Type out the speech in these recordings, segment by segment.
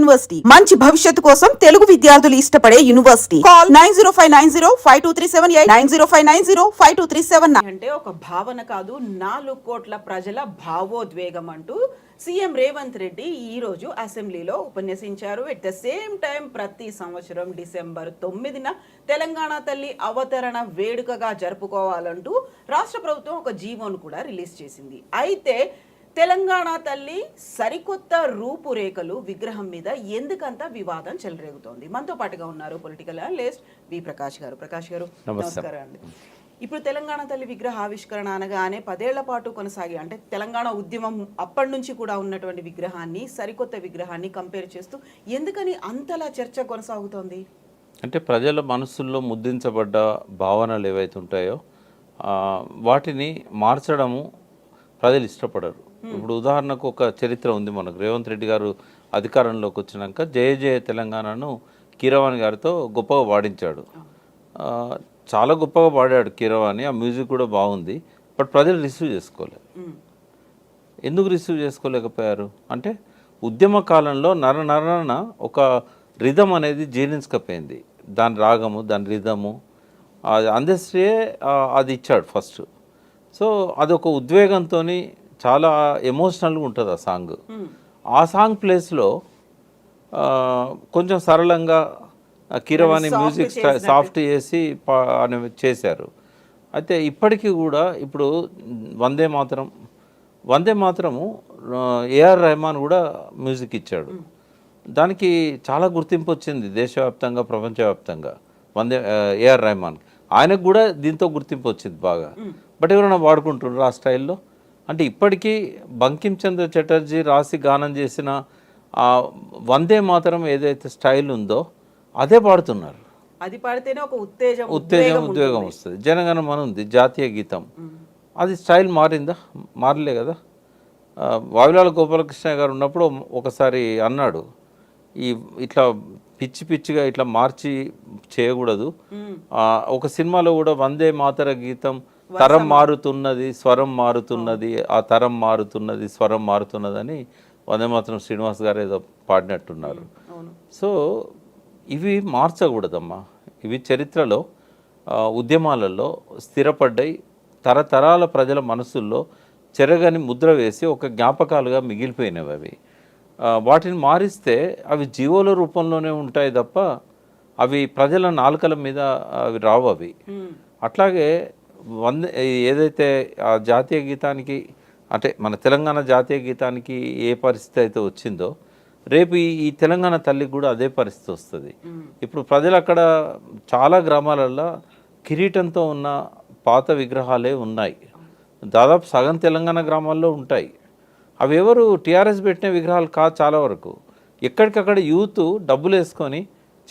University మంచి భవిష్యత్తు కోసం తెలుగు విద్యార్థులు ఇష్టపడే యూనివర్సిటీ. కాల్ 9059052378 9059052379. అంటే ఒక భావన కాదు, 4 కోట్ల ప్రజల భావోద్వేగం అంటూ సీఎం రేవంత్ రెడ్డి ఈ రోజు అసెంబ్లీలో ఉపన్యసించారు. ఎట్ ద సేమ్ టైం ప్రతి సంవత్సరం డిసెంబర్ 9న తెలంగాణ తల్లి అవతరణ వేడుకగా జరుపుకోవాలంటూ రాష్ట్ర ప్రభుత్వం ఒక జీవోను కూడా రిలీజ్ చేసింది. అయితే తెలంగాణ తల్లి సరికొత్త రూపురేఖలు విగ్రహం మీద ఎందుకంత వివాదం చెలరేగుతోంది. మనతో పాటుగా ఉన్నారు పొలిటికల్ అనలిస్ట్ వి ప్రకాష్ గారు. ప్రకాష్ గారు నమస్కారం అండి. ఇప్పుడు తెలంగాణ తల్లి విగ్రహ ఆవిష్కరణ అనగానే 10 ఏళ్ల పాటు కొనసాగి, అంటే తెలంగాణ ఉద్యమం అప్పటి నుంచి కూడా ఉన్నటువంటి విగ్రహాన్ని సరికొత్త విగ్రహాన్ని కంపేర్ చేస్తూ ఎందుకని అంతలా చర్చ కొనసాగుతోంది? అంటే ప్రజల మనసుల్లో ముద్రించబడ్డ భావనలు ఏవైతే ఉంటాయో వాటిని మార్చడము ప్రజలు ఇష్టపడరు. ఇప్పుడు ఉదాహరణకు ఒక చరిత్ర ఉంది మనకు. రేవంత్ రెడ్డి గారు అధికారంలోకి వచ్చినాక జయ జయ తెలంగాణను కీరవాణి గారితో గొప్పగా పాడించాడు. చాలా గొప్పగా పాడాడు కీరవాణి, ఆ మ్యూజిక్ కూడా బాగుంది. బట్ ప్రజలు రిసీవ్ చేసుకోలేదు. ఎందుకు రిసీవ్ చేసుకోలేకపోయారు అంటే ఉద్యమ కాలంలో నరనరన ఒక రిధం అనేది జీర్ణించకపోయింది. దాని రాగము, దాని రిధము అందశ్రీయే అది ఇచ్చాడు ఫస్ట్. సో అదొక ఉద్వేగంతో చాలా ఎమోషనల్గా ఉంటుంది ఆ సాంగ్. ఆ సాంగ్ ప్లేస్లో కొంచెం సరళంగా కీరవాణి మ్యూజిక్ సాఫ్ట్ చేసి చేశారు. అయితే ఇప్పటికీ కూడా ఇప్పుడు వందే మాతరము ఏఆర్ రెహమాన్ కూడా మ్యూజిక్ ఇచ్చాడు. దానికి చాలా గుర్తింపు వచ్చింది దేశవ్యాప్తంగా, ప్రపంచవ్యాప్తంగా. ఏఆర్ రెహమాన్ ఆయనకు కూడా దీంతో గుర్తింపు వచ్చింది బాగా. బట్ ఎవరైనా వాడుకుంటున్నారు ఆ స్టైల్లో? అంటే ఇప్పటికీ బంకిం చంద్ర చటర్జీ రాసి గానం చేసిన ఆ వందే మాతరం ఏదైతే స్టైల్ ఉందో అదే పాడుతున్నారు. అది పాడితేనే ఒక ఉద్వేగం వస్తుంది. జనగణమన ఉంది, జాతీయ గీతం. అది స్టైల్ మారిందా? మారలే కదా. వావిలాల గోపాలకృష్ణ గారు ఉన్నప్పుడు ఒకసారి అన్నాడు, ఇట్లా పిచ్చిగా ఇట్లా మార్చి చేయకూడదు. ఒక సినిమాలో కూడా వందే మాతర గీతం తరం మారుతున్నది, స్వరం మారుతున్నది, ఆ తరం మారుతున్నది, స్వరం మారుతున్నది అని వందే మాతరం శ్రీనివాస్ గారు ఏదో పాడినట్టున్నారు. సో ఇవి మార్చకూడదమ్మా. ఇవి చరిత్రలో ఉద్యమాలలో స్థిరపడ్డాయి, తరతరాల ప్రజల మనసుల్లో చెరగని ముద్ర వేసి ఒక జ్ఞాపకాలుగా మిగిలిపోయినవి. అవి వాటిని మారిస్తే అవి జీవోల రూపంలోనే ఉంటాయి తప్ప అవి ప్రజల నాలుకల మీద అవి రావు. అవి అట్లాగే ఏదైతే ఆ జాతీయ గీతానికి, అంటే మన తెలంగాణ జాతీయ గీతానికి ఏ పరిస్థితి అయితే వచ్చిందో రేపు ఈ తెలంగాణ తల్లికి కూడా అదే పరిస్థితి వస్తుంది. ఇప్పుడు ప్రజలు అక్కడ చాలా గ్రామాలలో కిరీటంతో ఉన్న పాత విగ్రహాలే ఉన్నాయి. దాదాపు సగం తెలంగాణ గ్రామాల్లో ఉంటాయి. అవి ఎవరు టీఆర్ఎస్ పెట్టిన విగ్రహాలు కాదు. చాలా వరకు ఎక్కడికక్కడ యూత్ డబ్బులు వేసుకొని,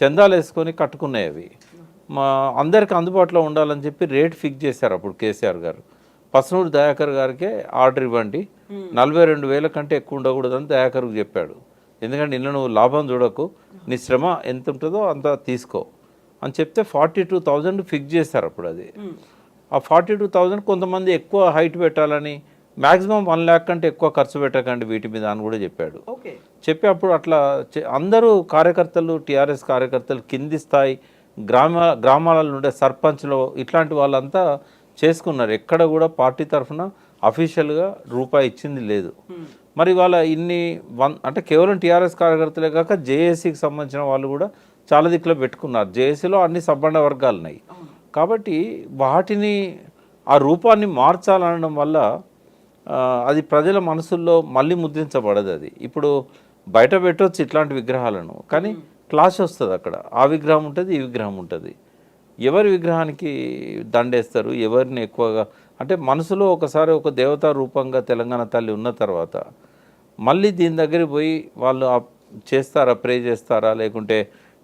చందాలు వేసుకొని కట్టుకున్నాయి. అవి అందరికి అందుబాటులో ఉండాలని చెప్పి రేట్ ఫిక్స్ చేశారు అప్పుడు కేసీఆర్ గారు. పసనూరు దయాకర్ గారికే ఆర్డర్ ఇవ్వండి, 42,000 కంటే ఎక్కువ ఉండకూడదని దయాకర్కు చెప్పాడు. ఎందుకంటే ఇంట్లో నువ్వు లాభం చూడకు, నీ శ్రమ ఎంత ఉంటుందో అంత తీసుకో అని చెప్తే 42,000 ఫిక్స్ చేశారు అప్పుడు. అది ఆ 42,000 కొంతమంది ఎక్కువ హైట్ పెట్టాలని, మ్యాక్సిమం 1 lakh కంటే ఎక్కువ ఖర్చు పెట్టకండి వీటి మీద అని కూడా చెప్పాడు. చెప్పి అప్పుడు అట్లా అందరూ కార్యకర్తలు, టీఆర్ఎస్ కార్యకర్తలు, కింది స్థాయి గ్రామాలలో ఉండే సర్పంచ్లు ఇట్లాంటి వాళ్ళంతా చేసుకున్నారు. ఎక్కడ కూడా పార్టీ తరఫున అఫీషియల్గా రూపాయి ఇచ్చింది లేదు. మరి వాళ్ళ అంటే కేవలం టీఆర్ఎస్ కార్యకర్తలే కాక జేఏసీకి సంబంధించిన వాళ్ళు కూడా చాలా దిక్కులో పెట్టుకున్నారు. జేఏసీలో అన్ని సబ్బండ వర్గాలు ఉన్నాయి కాబట్టి వాటిని ఆ రూపాన్ని మార్చాలనడం వల్ల అది ప్రజల మనసుల్లో మళ్ళీ ముద్రించబడదు. అది ఇప్పుడు బయట పెట్టవచ్చు ఇట్లాంటి విగ్రహాలను, కానీ క్లాష్ వస్తుంది అక్కడ. ఆ విగ్రహం ఉంటుంది, ఈ విగ్రహం ఉంటుంది. ఎవరి విగ్రహానికి దండేస్తారు, ఎవరిని ఎక్కువగా అంటే మనసులో ఒకసారి ఒక దేవతా రూపంగా తెలంగాణ తల్లి ఉన్న తర్వాత మళ్ళీ దీని దగ్గరికి పోయి వాళ్ళు చేస్తారా, ప్రే చేస్తారా, లేకుంటే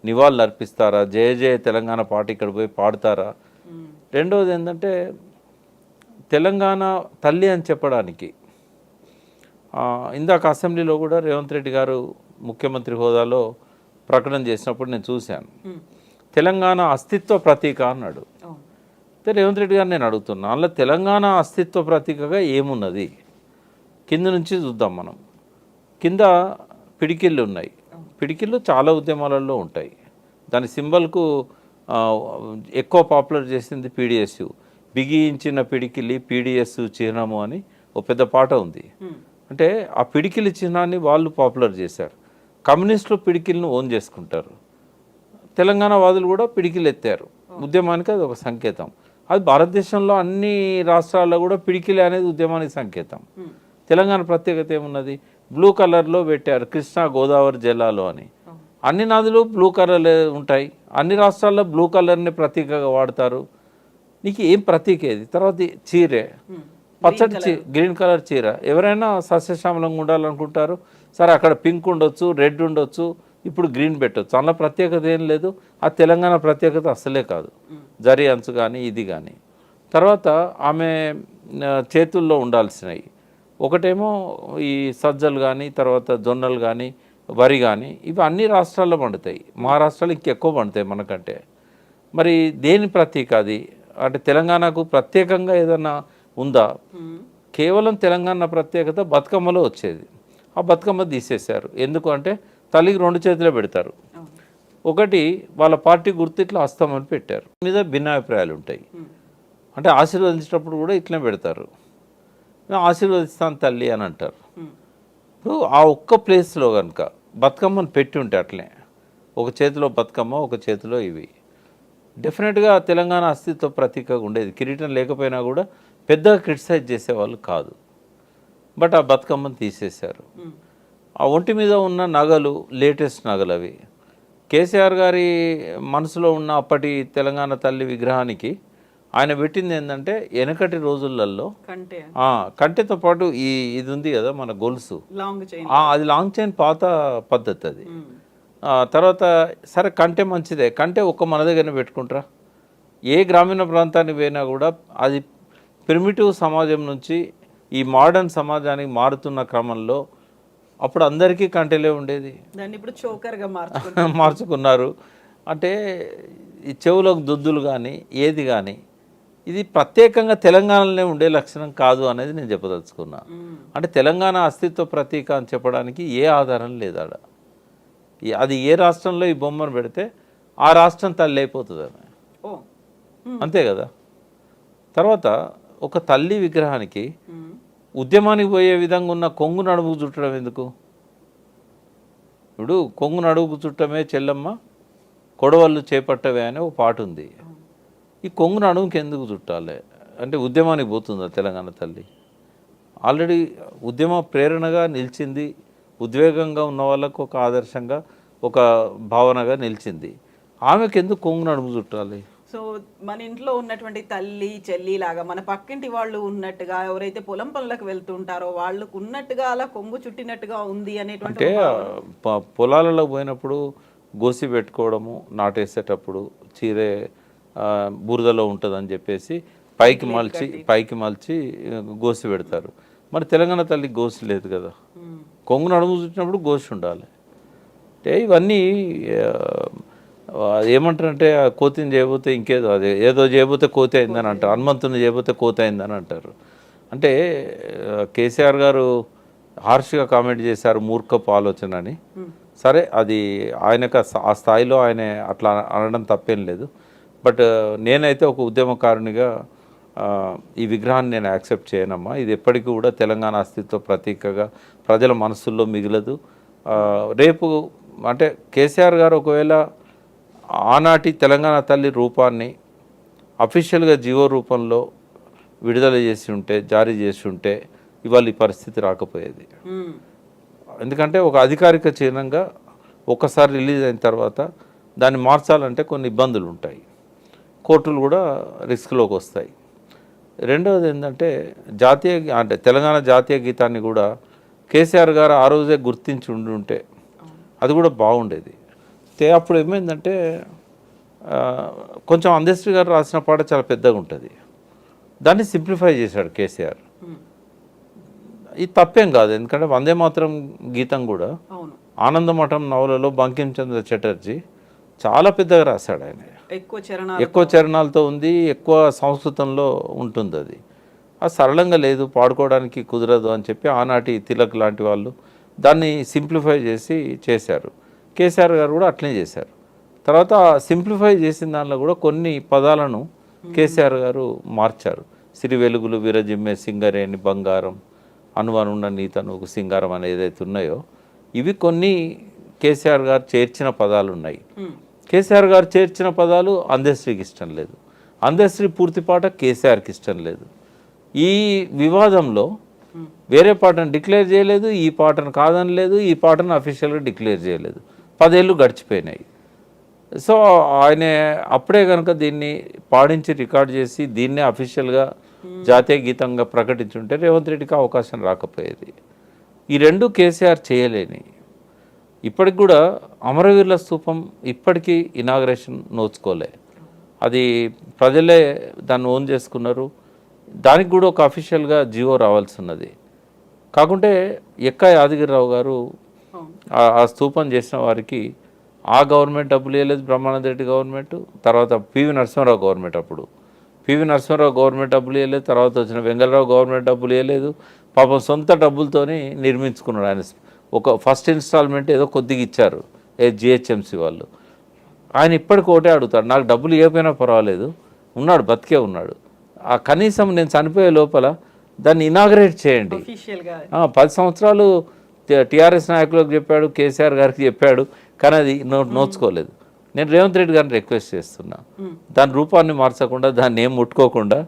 నివాళులు అర్పిస్తారా, జయ జయ తెలంగాణ పాట ఇక్కడ పోయి పాడతారా? రెండవది ఏంటంటే తెలంగాణ తల్లి అని చెప్పడానికి ఇందాక అసెంబ్లీలో కూడా రేవంత్ రెడ్డి గారు ముఖ్యమంత్రి హోదాలో ప్రకటన చేసినప్పుడు నేను చూశాను. తెలంగాణ అస్తిత్వ ప్రతీక అన్నాడు. రేవంత్ రెడ్డి గారు నేను అడుగుతున్నా, అందులో తెలంగాణ అస్తిత్వ ప్రతీకగా ఏమున్నది? కింద నుంచి చూద్దాం మనం. కింద పిడికిళ్ళు ఉన్నాయి. పిడికిళ్ళు చాలా ఉద్యమాలలో ఉంటాయి. దాని సింబల్కు ఎక్కువ పాపులర్ చేసింది పీడిఎస్యు. బిగించిన పిడికిలి పీడిఎస్ చిహ్నము అని ఒక పెద్ద పాట ఉంది. అంటే ఆ పిడికిలి చిహ్నాన్ని వాళ్ళు పాపులర్ చేశారు. కమ్యూనిస్టులు పిడికిలను ఓన్ చేసుకుంటారు. తెలంగాణ వాదులు కూడా పిడికిలు ఎత్తారు. ఉద్యమానికి అది ఒక సంకేతం. అది భారతదేశంలో అన్ని రాష్ట్రాల్లో కూడా పిడికిలి అనేది ఉద్యమానికి సంకేతం. తెలంగాణ ప్రత్యేకత ఏమున్నది? బ్లూ కలర్లో పెట్టారు, కృష్ణా గోదావరి జిల్లాలో అని. అన్ని నదులు బ్లూ కలర్ ఉంటాయి. అన్ని రాష్ట్రాల్లో బ్లూ కలర్ని ప్రతీకగా వాడతారు. నీకు ఏం ప్రతీక ఏది? తర్వాత చీరే, పచ్చడి గ్రీన్ కలర్ చీర. ఎవరైనా సస్యశ్యామలంగా ఉండాలనుకుంటారు. సరే, అక్కడ పింక్ ఉండొచ్చు, రెడ్ ఉండొచ్చు, ఇప్పుడు గ్రీన్ పెట్టవచ్చు. అందులో ప్రత్యేకత ఏం లేదు. ఆ తెలంగాణ ప్రత్యేకత అసలే కాదు. జరీ అంచు కానీ ఇది కానీ. తర్వాత ఆమె చేతుల్లో ఉండాల్సినవి ఒకటేమో ఈ సజ్జలు కానీ, తర్వాత జొన్నలు కానీ, వరి కానీ, ఇవి అన్ని రాష్ట్రాల్లో పండుతాయి. మహారాష్ట్రలో ఇంకెక్కువ పండుతాయి మనకంటే. మరి దేని ప్రతీక అది? అంటే తెలంగాణకు ప్రత్యేకంగా ఏదన్నా ఉందా? కేవలం తెలంగాణ ప్రత్యేకత బతుకమ్మలో వచ్చేది. ఆ బతుకమ్మ తీసేశారు. ఎందుకు అంటే తల్లికి 2 చేతులే పెడతారు. ఒకటి వాళ్ళ పార్టీ గుర్తు ఇట్లా హస్తమని పెట్టారు. మీద భిన్నాభిప్రాయాలు ఉంటాయి. అంటే ఆశీర్వదించేటప్పుడు కూడా ఇట్లనే పెడతారు. ఆశీర్వదిస్తాను తల్లి అని అంటారు. ఇప్పుడు ఆ ఒక్క ప్లేస్లో కనుక బతుకమ్మను పెట్టి ఉంటే అట్లే ఒక చేతిలో బతుకమ్మ, ఒక చేతిలో ఇవి, డెఫినెట్గా తెలంగాణ అస్తిత్వ ప్రతీకగా ఉండేది. కిరీటం లేకపోయినా కూడా పెద్దగా క్రిటిసైజ్ చేసేవాళ్ళు కాదు. బట్ ఆ బతుకమ్మను తీసేశారు. ఆ ఒంటి మీద ఉన్న నగలు లేటెస్ట్ నగలు అవి. కేసీఆర్ గారి మనసులో ఉన్న అప్పటి తెలంగాణ తల్లి విగ్రహానికి ఆయన పెట్టింది ఏంటంటే వెనకటి రోజులలో కంటెతో పాటు ఇది ఉంది కదా మన గొలుసు, అది లాంగ్ చైన్ పాత పద్ధతి అది. తర్వాత సరే కంటె మంచిదే, కంటె ఒక్క మన దగ్గరనే పెట్టుకుంటారా? ఏ గ్రామీణ ప్రాంతానికి పోయినా కూడా అది ప్రిమిటివ్ సమాజం నుంచి ఈ మోడర్న్ సమాజానికి మారుతున్న క్రమంలో అప్పుడు అందరికీ కంటెలే ఉండేది. దాన్ని ఇప్పుడు చోకర్గా మార్చుకున్నారు. అంటే ఈ చెవులకు దుద్దులు కానీ ఏది కానీ ఇది ప్రత్యేకంగా తెలంగాణలోనే ఉండే లక్షణం కాదు అనేది నేను చెప్పదలుచుకున్నా. అంటే తెలంగాణ అస్తిత్వ ప్రతీక అని చెప్పడానికి ఏ ఆధారం లేదు ఆడ. అది ఏ రాష్ట్రంలో ఈ బొమ్మను పెడితే ఆ రాష్ట్రం తల్లి అయిపోతుంది ఆమె, అంతే కదా. తర్వాత ఒక తల్లి విగ్రహానికి ఉద్యమానికి పోయే విధంగా ఉన్న కొంగు నడుముకు చుట్టడం ఎందుకు? ఇప్పుడు కొంగు నడుముకు చుట్టమే చెల్లమ్మ కొడవళ్ళు చేపట్టవే అనే ఒక పాట ఉంది. ఈ కొంగు నడుముకి ఎందుకు చుట్టాలి? అంటే ఉద్యమానికి పోతుందా తెలంగాణ తల్లి? ఆల్రెడీ ఉద్యమ ప్రేరణగా నిలిచింది, ఉద్వేగంగా ఉన్న వాళ్ళకు ఒక ఆదర్శంగా, ఒక భావనగా నిలిచింది. ఆమెకు ఎందుకు కొంగు నడుము చుట్టాలి? సో మన ఇంట్లో ఉన్నటువంటి తల్లి చెల్లి లాగా మన పక్కింటి వాళ్ళు ఉన్నట్టుగా, ఎవరైతే పొలం పనులకు వెళ్తుంటారో వాళ్ళకు ఉన్నట్టుగా అలా కొంగు చుట్టినట్టుగా ఉంది అనేటువంటి. అంటే పొలాలలో పోయినప్పుడు గోసి పెట్టుకోవడము, నాటేసేటప్పుడు చీరే బురదలో ఉంటుందని చెప్పేసి పైకి మలిచి గోసి పెడతారు. మరి తెలంగాణ తల్లికి గోసి లేదు కదా. కొంగు నడుము చుట్టినప్పుడు గోసి ఉండాలి. అంటే ఇవన్నీ ఏమంటారంటే కోతిని చేయబోతే ఇంకేదో, అదే ఏదో చేయబోతే కోతి అయిందని అంటారు, హనుమంతుని చేయబోతే కోతి అయిందని అంటారు. అంటే కేసీఆర్ గారు హార్ష్గా కామెంట్ చేశారు, మూర్ఖపు ఆలోచన అని. సరే, అది ఆయనకు ఆ స్థాయిలో ఆయన అట్లా అనడం తప్పేం లేదు. బట్ నేనైతే ఒక ఉద్యమకారునిగా ఈ విగ్రహాన్ని నేను యాక్సెప్ట్ చేయనమ్మా. ఇది ఎప్పటికీ కూడా తెలంగాణ అస్తిత్వ ప్రతీకగా ప్రజల మనసుల్లో మిగలదు. రేపు అంటే కేసీఆర్ గారు ఒకవేళ ఆనాటి తెలంగాణ తల్లి రూపాన్ని అఫీషియల్గా జీవో రూపంలో విడుదల చేసి ఉంటే, జారీ చేసి ఉంటే ఇవాళ ఈ పరిస్థితి రాకపోయేది. ఎందుకంటే ఒక అధికారిక చిహ్నంగా ఒక్కసారి రిలీజ్ అయిన తర్వాత దాన్ని మార్చాలంటే కొన్ని ఇబ్బందులు ఉంటాయి, కోర్టులు కూడా రిస్క్లోకి వస్తాయి. రెండవది ఏంటంటే అంటే తెలంగాణ జాతీయ గీతాన్ని కూడా కేసీఆర్ గారు ఆ రోజే గుర్తించి ఉంటే అది కూడా బాగుండేది. అప్పుడు ఏమైందంటే కొంచెం అందశ్రీ గారు రాసిన పాట చాలా పెద్దగా ఉంటుంది, దాన్ని సింప్లిఫై చేశాడు కేసీఆర్. ఇది తప్పేం కాదు, ఎందుకంటే వందే మాత్రం గీతం కూడా ఆనందమఠం నవలలో బంకించంద్ర చటర్జీ చాలా పెద్దగా రాశాడు. ఆయన ఎక్కువ చరణాలతో ఉంది, ఎక్కువ సంస్కృతంలో ఉంటుంది. అది సరళంగా లేదు, పాడుకోవడానికి కుదరదు అని చెప్పి ఆనాటి తిలక్ లాంటి వాళ్ళు దాన్ని సింప్లిఫై చేశారు. కేసీఆర్ గారు కూడా అట్లనే చేశారు. తర్వాత సింప్లిఫై చేసిన దానిలో కూడా కొన్ని పదాలను కేసీఆర్ గారు మార్చారు. సిరి వెలుగులు విరజిమ్మే సింగరేణి బంగారం అనువనున్న నీతనుకు సింగారం అనేది ఏదైతే ఉన్నాయో ఇవి కొన్ని కేసీఆర్ గారు చేర్చిన పదాలు ఉన్నాయి. కేసీఆర్ గారు చేర్చిన పదాలు అందశ్రీకి ఇష్టం లేదు, అందశ్రీ పూర్తి పాట కేసీఆర్కి ఇష్టం లేదు. ఈ వివాదంలో వేరే పాటను డిక్లేర్ చేయలేదు, ఈ పాటను కాదనలేదు, ఈ పాటను అఫీషియల్గా డిక్లేర్ చేయలేదు. 10 ఏళ్ళు గడిచిపోయినాయి. సో ఆయన అప్పుడే కనుక దీన్ని పాడించి రికార్డ్ చేసి దీన్నే అఫీషియల్గా జాతీయ గీతంగా ప్రకటించుంటే రేవంత్ రెడ్డికి అవకాశం రాకపోయేది. ఈ రెండు కేసీఆర్ చేయలేని. ఇప్పటికి కూడా అమరవీరుల స్తూపం ఇప్పటికీ ఇనాగ్రేషన్ నోచుకోలే, అది ప్రజలే దాన్ని ఓన్ చేసుకున్నారు. దానికి కూడా ఒక అఫీషియల్గా జీవో రావాల్సి ఉన్నది. కాకుంటే ఎక్కా యాదగిరిరావు గారు ఆ స్తూపం చేసిన వారికి ఆ గవర్నమెంట్ డబ్బులు ఇవ్వలేదు, బ్రహ్మానంద రెడ్డి గవర్నమెంట్, తర్వాత పివి నరసింహారావు గవర్నమెంట్. అప్పుడు పివి నరసింహారావు గవర్నమెంట్ డబ్బులు ఇవ్వలేదు, తర్వాత వచ్చిన వెంగళరావు గవర్నమెంట్ డబ్బులు ఇవ్వలేదు. పాపం సొంత డబ్బులతోని నిర్మించుకున్నాడు ఆయన. ఒక ఫస్ట్ ఇన్స్టాల్మెంట్ ఏదో కొద్దిగా ఇచ్చారు జిహెచ్ఎంసీ వాళ్ళు. ఆయన ఇప్పటికి ఒకటే అడుగుతాడు, నాకు డబ్బులు ఇవ్వకపోయినా పర్వాలేదు, ఉన్నాడు, బతికే ఉన్నాడు, ఆ కనీసం నేను చనిపోయే లోపల దాన్ని ఇనాగ్రేట్ చేయండి. 10 సంవత్సరాలు టీఆర్ఎస్ నాయకులకు చెప్పాడు, కేసీఆర్ గారికి చెప్పాడు, కానీ అది నోచుకోలేదు. నేను రేవంత్ రెడ్డి గారిని రిక్వెస్ట్ చేస్తున్నా, దాని రూపాన్ని మార్చకుండా, దాన్ని ఏం ముట్టుకోకుండా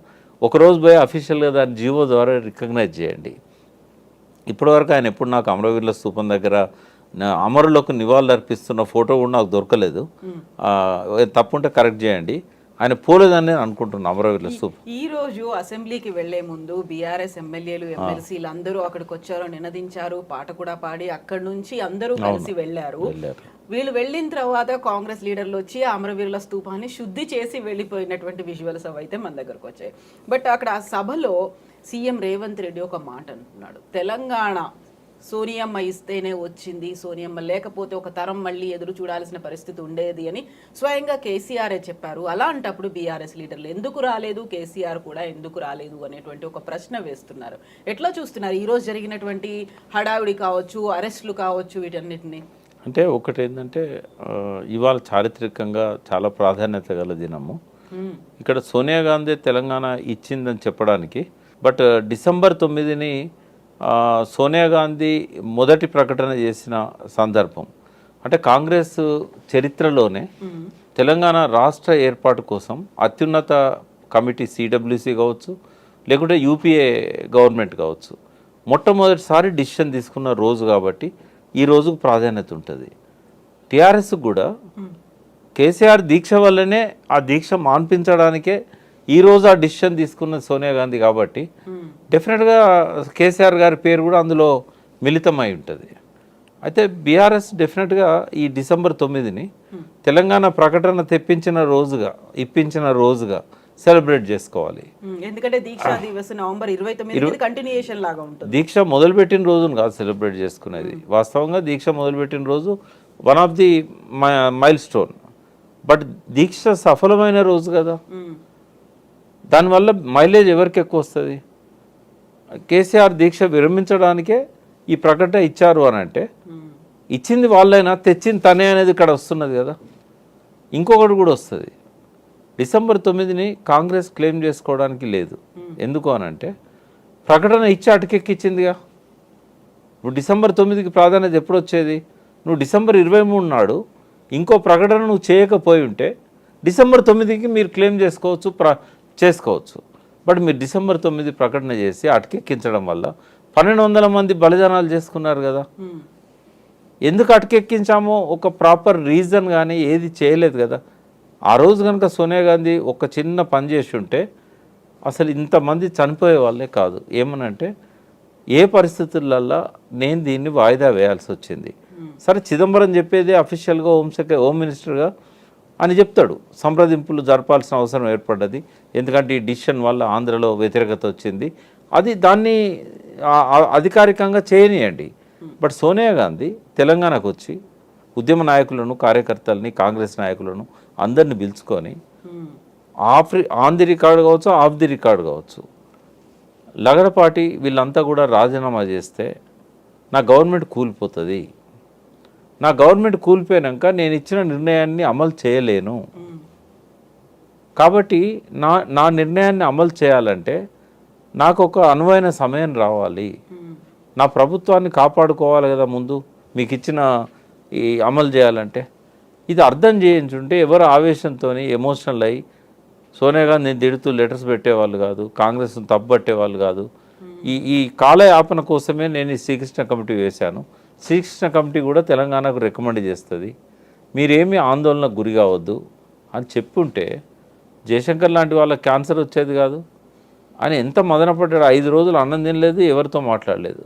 ఒకరోజు పోయి అఫీషియల్గా దాన్ని జీవో ద్వారా రికగ్నైజ్ చేయండి. ఇప్పటివరకు ఆయన ఎప్పుడు నాకు అమరవీరుల స్తూపం దగ్గర అమరులకు నివాళులు అర్పిస్తున్న ఫోటో కూడా నాకు దొరకలేదు. తప్పుంటే కరెక్ట్ చేయండి. ఆయన పోలేదని నేను అనుకుంటున్నాను అమరవీరుల స్తూపం. ఈ రోజు అసెంబ్లీకి వెళ్లే ముందు బీఆర్ఎస్ ఎమ్మెల్యేలు ఎమ్మెల్సీలు అందరూ అక్కడికి వచ్చారు, నినదించారు, పాట కూడా పాడి అక్కడి నుంచి అందరూ కలిసి వెళ్ళారు. వీళ్ళు వెళ్ళిన తర్వాత కాంగ్రెస్ లీడర్లు వచ్చి అమరవీరుల స్తూపాన్ని శుద్ధి చేసి వెళ్ళిపోయినటువంటి విజువల్స్ అవైతే మన దగ్గరకు వచ్చాయి. బట్ అక్కడ ఆ సభలో సీఎం రేవంత్ రెడ్డి ఒక మాట అంటున్నాడు, తెలంగాణ సోనియమ్మ ఇస్తేనే వచ్చింది, సోనియమ్మ లేకపోతే ఒక తరం మళ్ళీ ఎదురు చూడాల్సిన పరిస్థితి ఉండేది అని స్వయంగా కేసీఆరే చెప్పారు. అలాంటప్పుడు బీఆర్ఎస్ లీడర్లు ఎందుకు రాలేదు, కేసీఆర్ కూడా ఎందుకు రాలేదు అనేటువంటి ఒక ప్రశ్న వేస్తున్నారు. ఎట్లా చూస్తున్నారు ఈరోజు జరిగినటువంటి హడావిడి కావచ్చు, అరెస్టులు కావచ్చు, వీటన్నిటిని? అంటే ఒకటి ఏంటంటే ఇవాళ చారిత్రకంగా చాలా ప్రాధాన్యత గల దినము. ఇక్కడ సోనియా గాంధీ తెలంగాణ ఇచ్చిందని చెప్పడానికి, బట్ డిసెంబర్ 9ని సోనియా గాంధీ మొదటి ప్రకటన చేసిన సందర్భం. అంటే కాంగ్రెస్ చరిత్రలోనే తెలంగాణ రాష్ట్ర ఏర్పాటు కోసం అత్యున్నత కమిటీ సిడబ్ల్యూసి కావచ్చు, లేకుంటే యూపీఏ గవర్నమెంట్ కావచ్చు, మొట్టమొదటిసారి డిసిషన్ తీసుకున్న రోజు కాబట్టి ఈ రోజుకు ప్రాధాన్యత ఉంటుంది. టీఆర్ఎస్ కూడా కేసీఆర్ దీక్ష వల్లనే ఆ దీక్ష మాన్పించడానికే ఈరోజు ఆ డిసిషన్ తీసుకున్న సోనియా గాంధీ కాబట్టి డెఫినెట్గా కేసీఆర్ గారి పేరు కూడా అందులో మిళితమై ఉంటుంది. అయితే బీఆర్ఎస్ డెఫినెట్గా ఈ డిసెంబర్ 9ని తెలంగాణ ప్రకటన ఇప్పించిన రోజుగా సెలబ్రేట్ చేసుకోవాలి. ఎందుకంటే దీక్షా దివస్ నవంబర్ 29 కంటిన్యూయేషన్ లాగా ఉంటుంది. దీక్ష మొదలుపెట్టిన రోజును కాదు సెలబ్రేట్ చేసుకునేది. వాస్తవంగా దీక్ష మొదలుపెట్టిన రోజు one of the milestone, but దీక్ష సఫలమైన రోజు కదా. దానివల్ల మైలేజ్ ఎవరికి ఎక్కువ వస్తుంది? కేసీఆర్ దీక్ష విరమించడానికే ఈ ప్రకటన ఇచ్చారు అని అంటే ఇచ్చింది వాళ్ళైనా తెచ్చింది తనే అనేది ఇక్కడ వస్తున్నది కదా. ఇంకొకటి కూడా వస్తుంది, డిసెంబర్ 9ని కాంగ్రెస్ క్లెయిమ్ చేసుకోవడానికి లేదు. ఎందుకు అని అంటే ప్రకటన ఇచ్చి అటకెక్కిచ్చిందిగా. ఇప్పుడు డిసెంబర్ 9కి ప్రాధాన్యత ఎప్పుడు వచ్చేది? నువ్వు డిసెంబర్ 23 నాడు ఇంకో ప్రకటన నువ్వు చేయకపోయి ఉంటే డిసెంబర్ 9కి మీరు క్లెయిమ్ చేసుకోవచ్చు. బట్ మీరు డిసెంబర్ 9 ప్రకటన చేసి అటకెక్కించడం వల్ల 1200 మంది బలిదానాలు చేసుకున్నారు కదా. ఎందుకు అటకెక్కించామో ఒక ప్రాపర్ రీజన్ కానీ ఏది చేయలేదు కదా. ఆ రోజు కనుక సోనియా గాంధీ ఒక చిన్న పని చేసి ఉంటే అసలు ఇంతమంది చనిపోయే వాళ్ళే కాదు. ఏమనంటే ఏ పరిస్థితులల్లో నేను దీన్ని వాయిదా వేయాల్సి వచ్చింది. సరే చిదంబరం చెప్పేది అఫీషియల్గా హోమ్ మినిస్టర్గా అని చెప్తాడు, సంప్రదింపులు జరపాల్సిన అవసరం ఏర్పడ్డది, ఎందుకంటే ఈ డిసిషన్ వల్ల ఆంధ్రలో వ్యతిరేకత వచ్చింది, అది దాన్ని అధికారికంగా చేయనియండి. బట్ సోనియా గాంధీ తెలంగాణకు వచ్చి ఉద్యమ నాయకులను, కార్యకర్తలని, కాంగ్రెస్ నాయకులను అందరిని పిలుచుకొని ఆన్ ది రికార్డు కావచ్చు, ఆఫ్ ది రికార్డు కావచ్చు, లగడపాటి వీళ్ళంతా కూడా రాజీనామా చేస్తే నా గవర్నమెంట్ కూలిపోతుంది, నా గవర్నమెంట్ కూలిపోయాక నేను ఇచ్చిన నిర్ణయాన్ని అమలు చేయలేను. కాబట్టి నా నిర్ణయాన్ని అమలు చేయాలంటే నాకు ఒక అనువైన సమయం రావాలి. నా ప్రభుత్వాన్ని కాపాడుకోవాలి కదా ముందు మీకు ఇచ్చిన ఈ అమలు చేయాలంటే. ఇది అర్థం చేయించుంటే ఎవరు ఆవేశంతో ఎమోషనల్ అయ్యి సోనియా గాంధీని తిడుతూ లెటర్స్ పెట్టేవాళ్ళు కాదు, కాంగ్రెస్ను తప్పుపట్టేవాళ్ళు కాదు. ఈ కాలయాపన కోసమే నేను ఈ శ్రీకృష్ణ కమిటీ వేశాను. శ్రీకృష్ణ కమిటీ కూడా తెలంగాణకు రికమెండ్ చేస్తుంది, మీరేమీ ఆందోళనకు గురి కావద్దు అని చెప్పుంటే జయశంకర్ లాంటి వాళ్ళకి క్యాన్సర్ వచ్చేది కాదు. అని ఎంత మదనపడ్డాడు. 5 రోజులు అన్నం తినలేదు, ఎవరితో మాట్లాడలేదు.